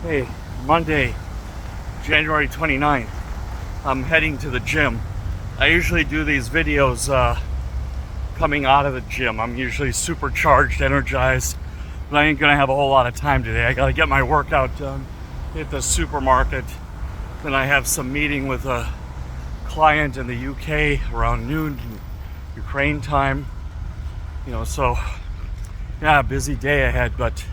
Hey, Monday, January 29th, I'm heading to the gym. I usually do these videos coming out of the gym. I'm usually supercharged, energized, but I ain't gonna have a whole lot of time today. I gotta get my workout done, hit the supermarket, then I have some meeting with a client in the UK around noon, Ukraine time. So yeah, busy day ahead, but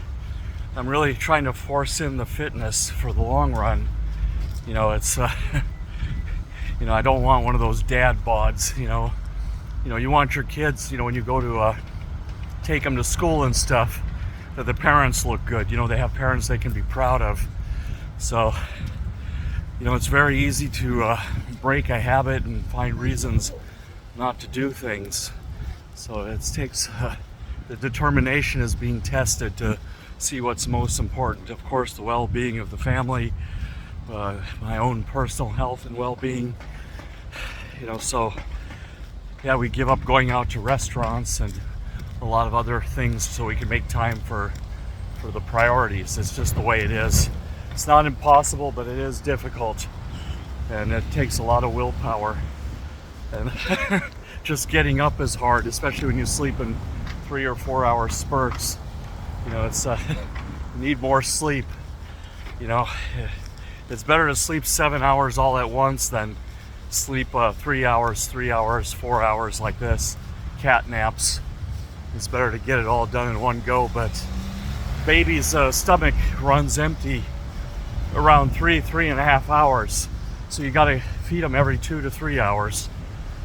I'm really trying to force in the fitness for the long run. It's I don't want one of those dad bods. You want your kids, when you go to take them to school and stuff, that the parents look good. They have parents they can be proud of. So it's very easy to break a habit and find reasons not to do things. So it takes the determination is being tested to see what's most important. Of course, the well-being of the family, my own personal health and well-being. So yeah, we give up going out to restaurants and a lot of other things so we can make time for the priorities. It's just the way it is. It's not impossible, but it is difficult, and it takes a lot of willpower. And just getting up is hard, especially when you sleep in 3 or 4 hour spurts. It's you need more sleep. It's better to sleep 7 hours all at once than sleep 3 hours, 4 hours like this. Cat naps. It's better to get it all done in one go. But baby's stomach runs empty around 3.5 hours. So you got to feed them every 2 to 3 hours.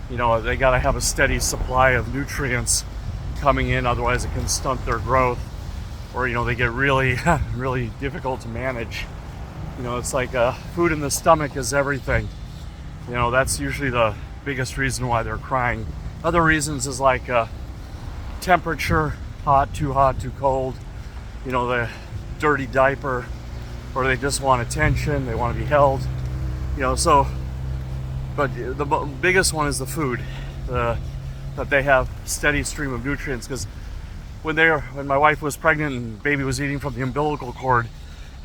They got to have a steady supply of nutrients coming in, otherwise it can stunt their growth, or they get really really difficult to manage. It's like food in the stomach is everything. That's usually the biggest reason why they're crying. Other reasons is like temperature, too hot, too cold, the dirty diaper, or they just want attention, they want to be held. But the biggest one is the food, that they have steady stream of nutrients. Because when my wife was pregnant and baby was eating from the umbilical cord,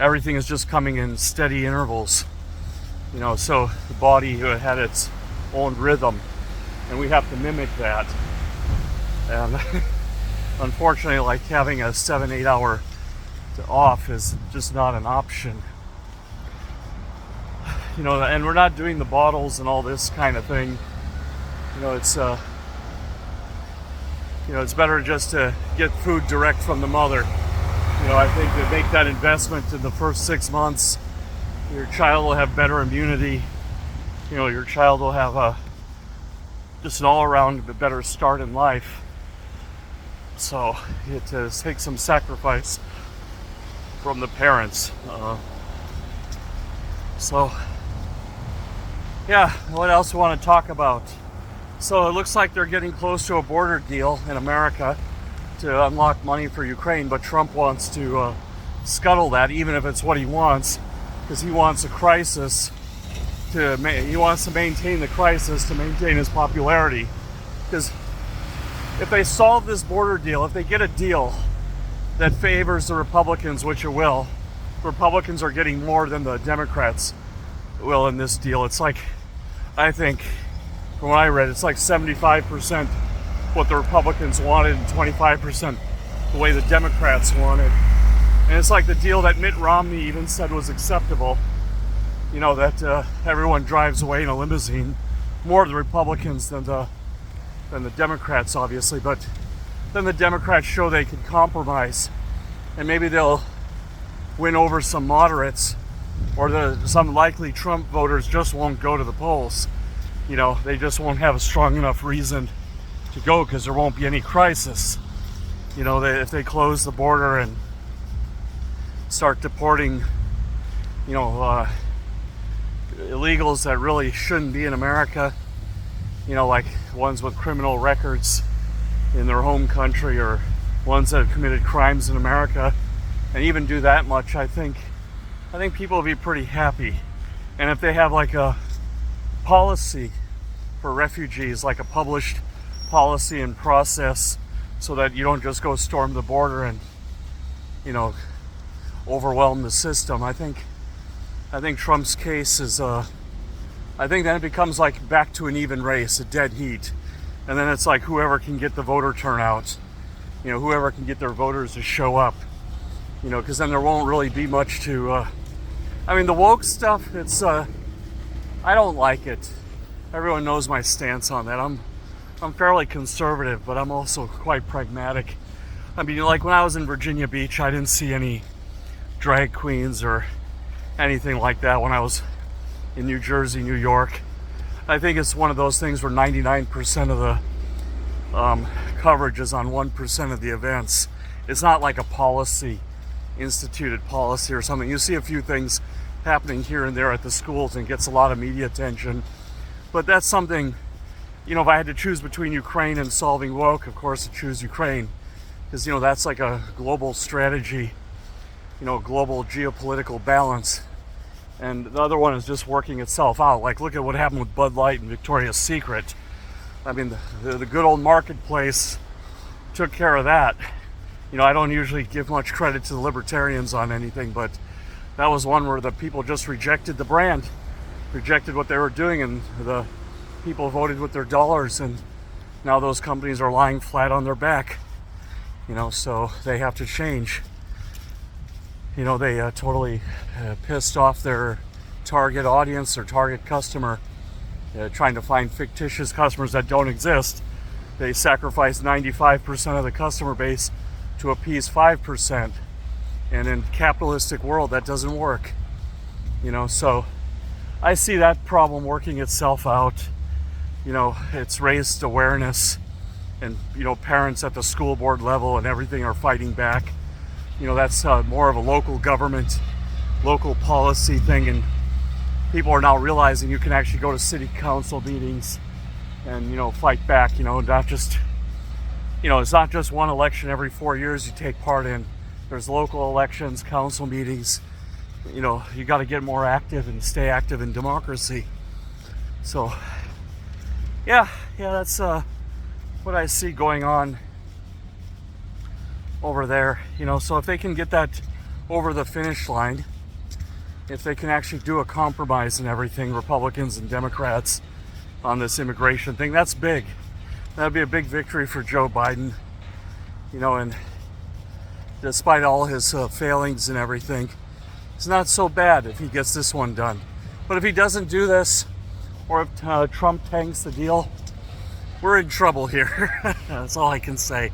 everything is just coming in steady intervals. So the body had its own rhythm, and we have to mimic that. And unfortunately, like having a 7-8 hour off is just not an option. And we're not doing the bottles and all this kind of thing. It's better just to get food direct from the mother. I think to make that investment in the first 6 months, your child will have better immunity. Your child will have just an all-around better start in life. So it takes some sacrifice from the parents. Yeah, what else we want to talk about? So it looks like they're getting close to a border deal in America to unlock money for Ukraine, but Trump wants to scuttle that, even if it's what he wants, because he wants a crisis he wants to maintain the crisis to maintain his popularity. Because if they solve this border deal, if they get a deal that favors the Republicans, which it will, Republicans are getting more than the Democrats will in this deal. It's like, I think, from what I read, it's like 75% what the Republicans wanted and 25% the way the Democrats wanted. And it's like the deal that Mitt Romney even said was acceptable. That everyone drives away in a limousine. More of the Republicans than the Democrats, obviously. But then the Democrats show they can compromise, and maybe they'll win over some moderates, or some likely Trump voters just won't go to the polls. They just won't have a strong enough reason to go, because there won't be any crisis. If they close the border and start deporting, illegals that really shouldn't be in America, like ones with criminal records in their home country, or ones that have committed crimes in America, and even do that much, I think people will be pretty happy. And if they have like a policy for refugees, like a published policy and process, so that you don't just go storm the border and overwhelm the system. I think Trump's case is I think then it becomes like back to an even race, a dead heat. And then it's like whoever can get the voter turnout, whoever can get their voters to show up, because then there won't really be much to, the woke stuff, it's, I don't like it. Everyone knows my stance on that. I'm fairly conservative, but I'm also quite pragmatic. Like when I was in Virginia Beach, I didn't see any drag queens or anything like that when I was in New Jersey, New York. I think it's one of those things where 99% of the coverage is on 1% of the events. It's not like a policy, instituted policy or something. You see a few things happening here and there at the schools and gets a lot of media attention. But that's something, if I had to choose between Ukraine and solving woke, of course I'd choose Ukraine. Because, that's like a global strategy, global geopolitical balance. And the other one is just working itself out. Like, look at what happened with Bud Light and Victoria's Secret. The good old marketplace took care of that. I don't usually give much credit to the libertarians on anything, but that was one where the people just rejected the brand, rejected what they were doing, and the people voted with their dollars, and now those companies are lying flat on their back. So they have to change. They totally pissed off their target audience or target customer, trying to find fictitious customers that don't exist. They sacrifice 95% of the customer base to appease 5%. And in capitalistic world, that doesn't work. So I see that problem working itself out. It's raised awareness, and, parents at the school board level and everything are fighting back. That's more of a local government, local policy thing, and people are now realizing you can actually go to city council meetings and, fight back, not just, it's not just one election every 4 years you take part in. There's local elections, council meetings, you got to get more active and stay active in democracy. So, yeah, that's what I see going on over there. So if they can get that over the finish line, if they can actually do a compromise and everything, Republicans and Democrats, on this immigration thing, that's big. That'd be a big victory for Joe Biden, and despite all his failings and everything, it's not so bad if he gets this one done. But if he doesn't do this, or if Trump tanks the deal, we're in trouble here. That's all I can say.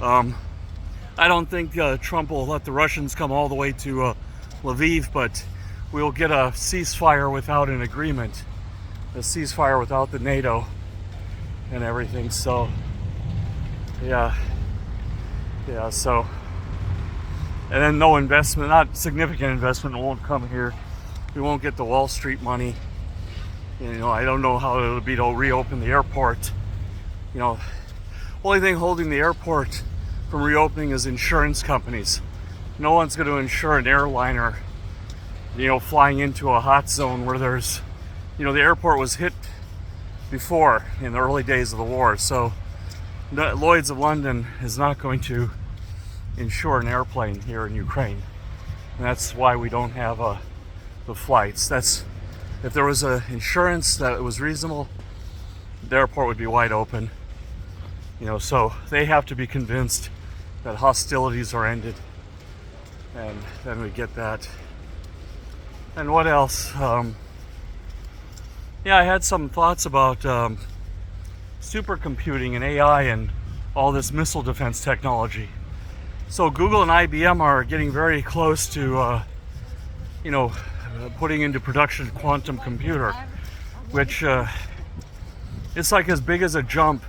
I don't think Trump will let the Russians come all the way to Lviv, but we'll get a ceasefire without an agreement, a ceasefire without the NATO and everything. So, yeah, so, and then no investment, not significant investment, won't come here. We won't get the Wall Street money. I don't know how it'll be to reopen the airport. Only thing holding the airport from reopening is insurance companies. No one's going to insure an airliner, flying into a hot zone where there's, the airport was hit before in the early days of the war. So Lloyd's of London is not going to insure an airplane here in Ukraine. And that's why we don't have the flights. If there was a insurance that was reasonable, the airport would be wide open. So they have to be convinced that hostilities are ended, and then we get that. And what else? I had some thoughts about supercomputing and AI and all this missile defense technology. So Google and IBM are getting very close to, putting into production a quantum computer, which it's like as big as a jump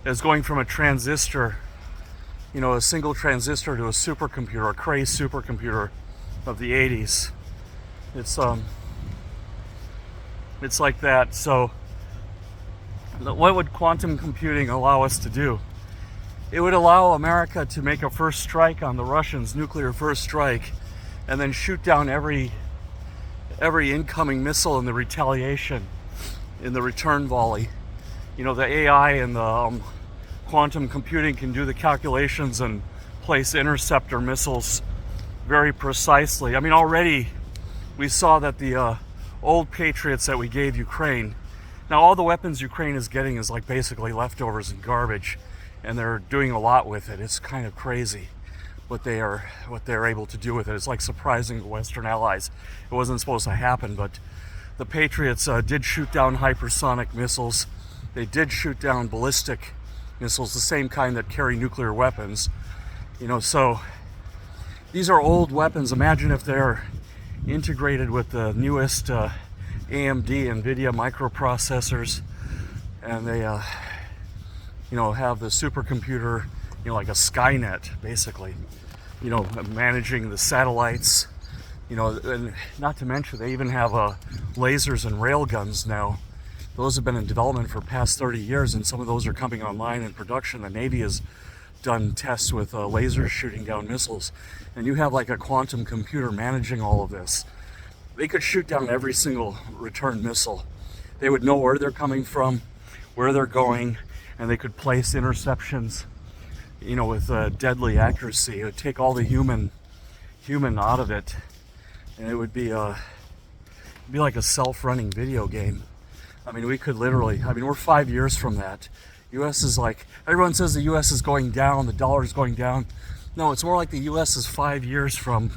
as going from a transistor, a single transistor, to a supercomputer, a Cray supercomputer of the 80s. It's like that. So what would quantum computing allow us to do? It would allow America to make a first strike on the Russians, nuclear first strike, and then shoot down every incoming missile in the retaliation, in the return volley. The AI and the quantum computing can do the calculations and place interceptor missiles very precisely. I mean, already we saw that the old Patriots that we gave Ukraine, now all the weapons Ukraine is getting is like basically leftovers and garbage, and they're doing a lot with it. It's kind of crazy what they're able to do with it. It's like surprising the Western allies. It wasn't supposed to happen, but the Patriots did shoot down hypersonic missiles. They did shoot down ballistic missiles, the same kind that carry nuclear weapons. So these are old weapons. Imagine if they're integrated with the newest AMD, NVIDIA microprocessors, and they, have the supercomputer, like a Skynet, basically, managing the satellites, and not to mention they even have lasers and railguns now. Those have been in development for past 30 years, and some of those are coming online in production. The Navy has done tests with lasers shooting down missiles, and you have like a quantum computer managing all of this. They could shoot down every single return missile. They would know where they're coming from, where they're going, and they could place interceptions, with deadly accuracy. It would take all the human out of it, and it would be like a self-running video game. I mean, we could literally, we're 5 years from that. U.S. is like, everyone says the U.S. is going down, the dollar is going down. No, it's more like the U.S. is 5 years from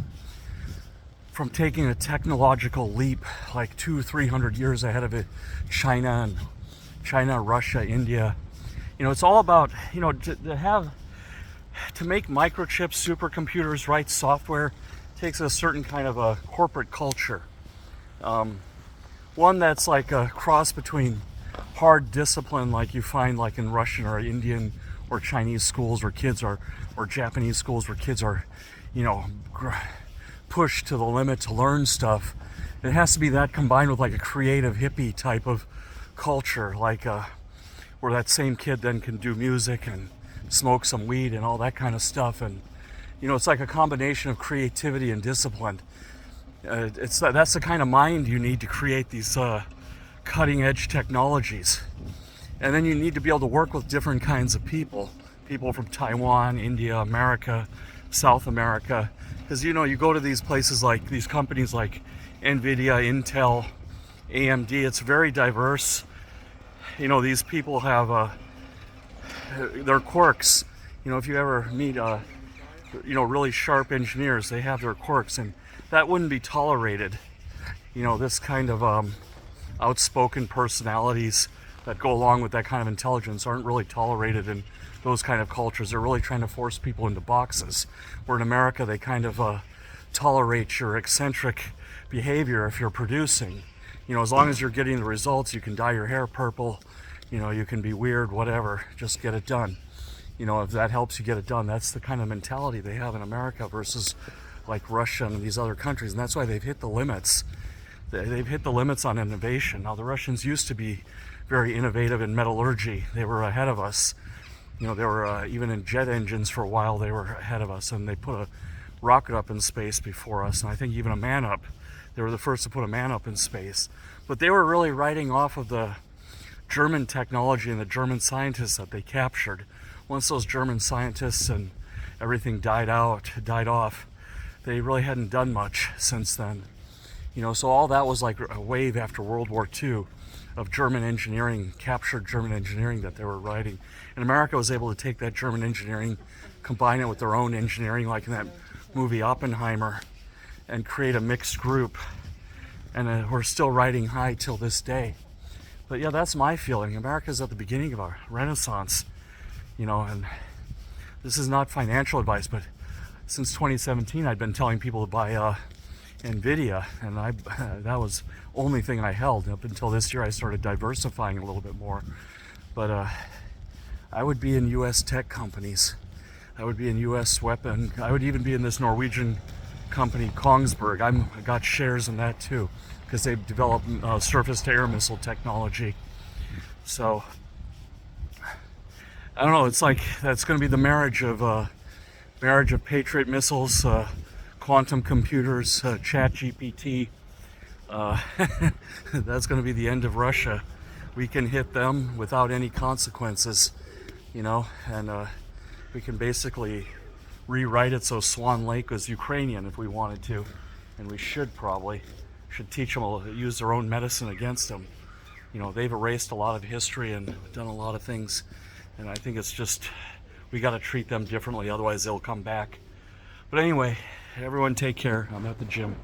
taking a technological leap, like 200-300 years ahead of it. China, Russia, India. It's all about, to make microchips, supercomputers, write software, takes a certain kind of a corporate culture. One that's like a cross between hard discipline like you find like in Russian or Indian or Chinese schools where kids are, or Japanese schools where kids are, pushed to the limit to learn stuff. It has to be that combined with like a creative hippie type of culture, like where that same kid then can do music and smoke some weed and all that kind of stuff. And it's like a combination of creativity and discipline. That's the kind of mind you need to create these cutting edge technologies. And then you need to be able to work with different kinds of people from Taiwan, India, America, South America, because you go to these places, like these companies like NVIDIA, Intel, AMD. It's very diverse. These people have their quirks. If you ever meet really sharp engineers, they have their quirks, and that wouldn't be tolerated. This kind of outspoken personalities that go along with that kind of intelligence aren't really tolerated in those kind of cultures. They're really trying to force people into boxes. Where in America, they kind of tolerate your eccentric behavior if you're producing. As long as you're getting the results, you can dye your hair purple, you can be weird, whatever, just get it done. If that helps you get it done, that's the kind of mentality they have in America versus like Russia and these other countries. And that's why they've hit the limits. They've hit the limits on innovation. Now, the Russians used to be very innovative in metallurgy. They were ahead of us. They were even in jet engines for a while, they were ahead of us, and they put a rocket up in space before us, and I think even a man up. They were the first to put a man up in space. But they were really riding off of the German technology and the German scientists that they captured. Once those German scientists and everything died off, they really hadn't done much since then. So all that was like a wave after World War II of German engineering, captured German engineering that they were writing. And America was able to take that German engineering, combine it with their own engineering, like in that movie Oppenheimer, and create a mixed group. And we're still riding high till this day. But yeah, that's my feeling. America's at the beginning of a renaissance, and this is not financial advice, but since 2017, I'd been telling people to buy NVIDIA, and that was the only thing I held. Up until this year, I started diversifying a little bit more. But I would be in U.S. tech companies. I would be in U.S. weapon. I would even be in this Norwegian company, Kongsberg. I got shares in that too, because they've developed surface-to-air missile technology. So I don't know. It's like that's going to be the marriage of Patriot missiles, quantum computers, ChatGPT. That's going to be the end of Russia. We can hit them without any consequences, and we can basically rewrite it so Swan Lake was Ukrainian if we wanted to, and we should teach them to use their own medicine against them. You know, they've erased a lot of history and done a lot of things, and I think it's just, we got to treat them differently, otherwise they'll come back. But anyway, everyone take care. I'm at the gym.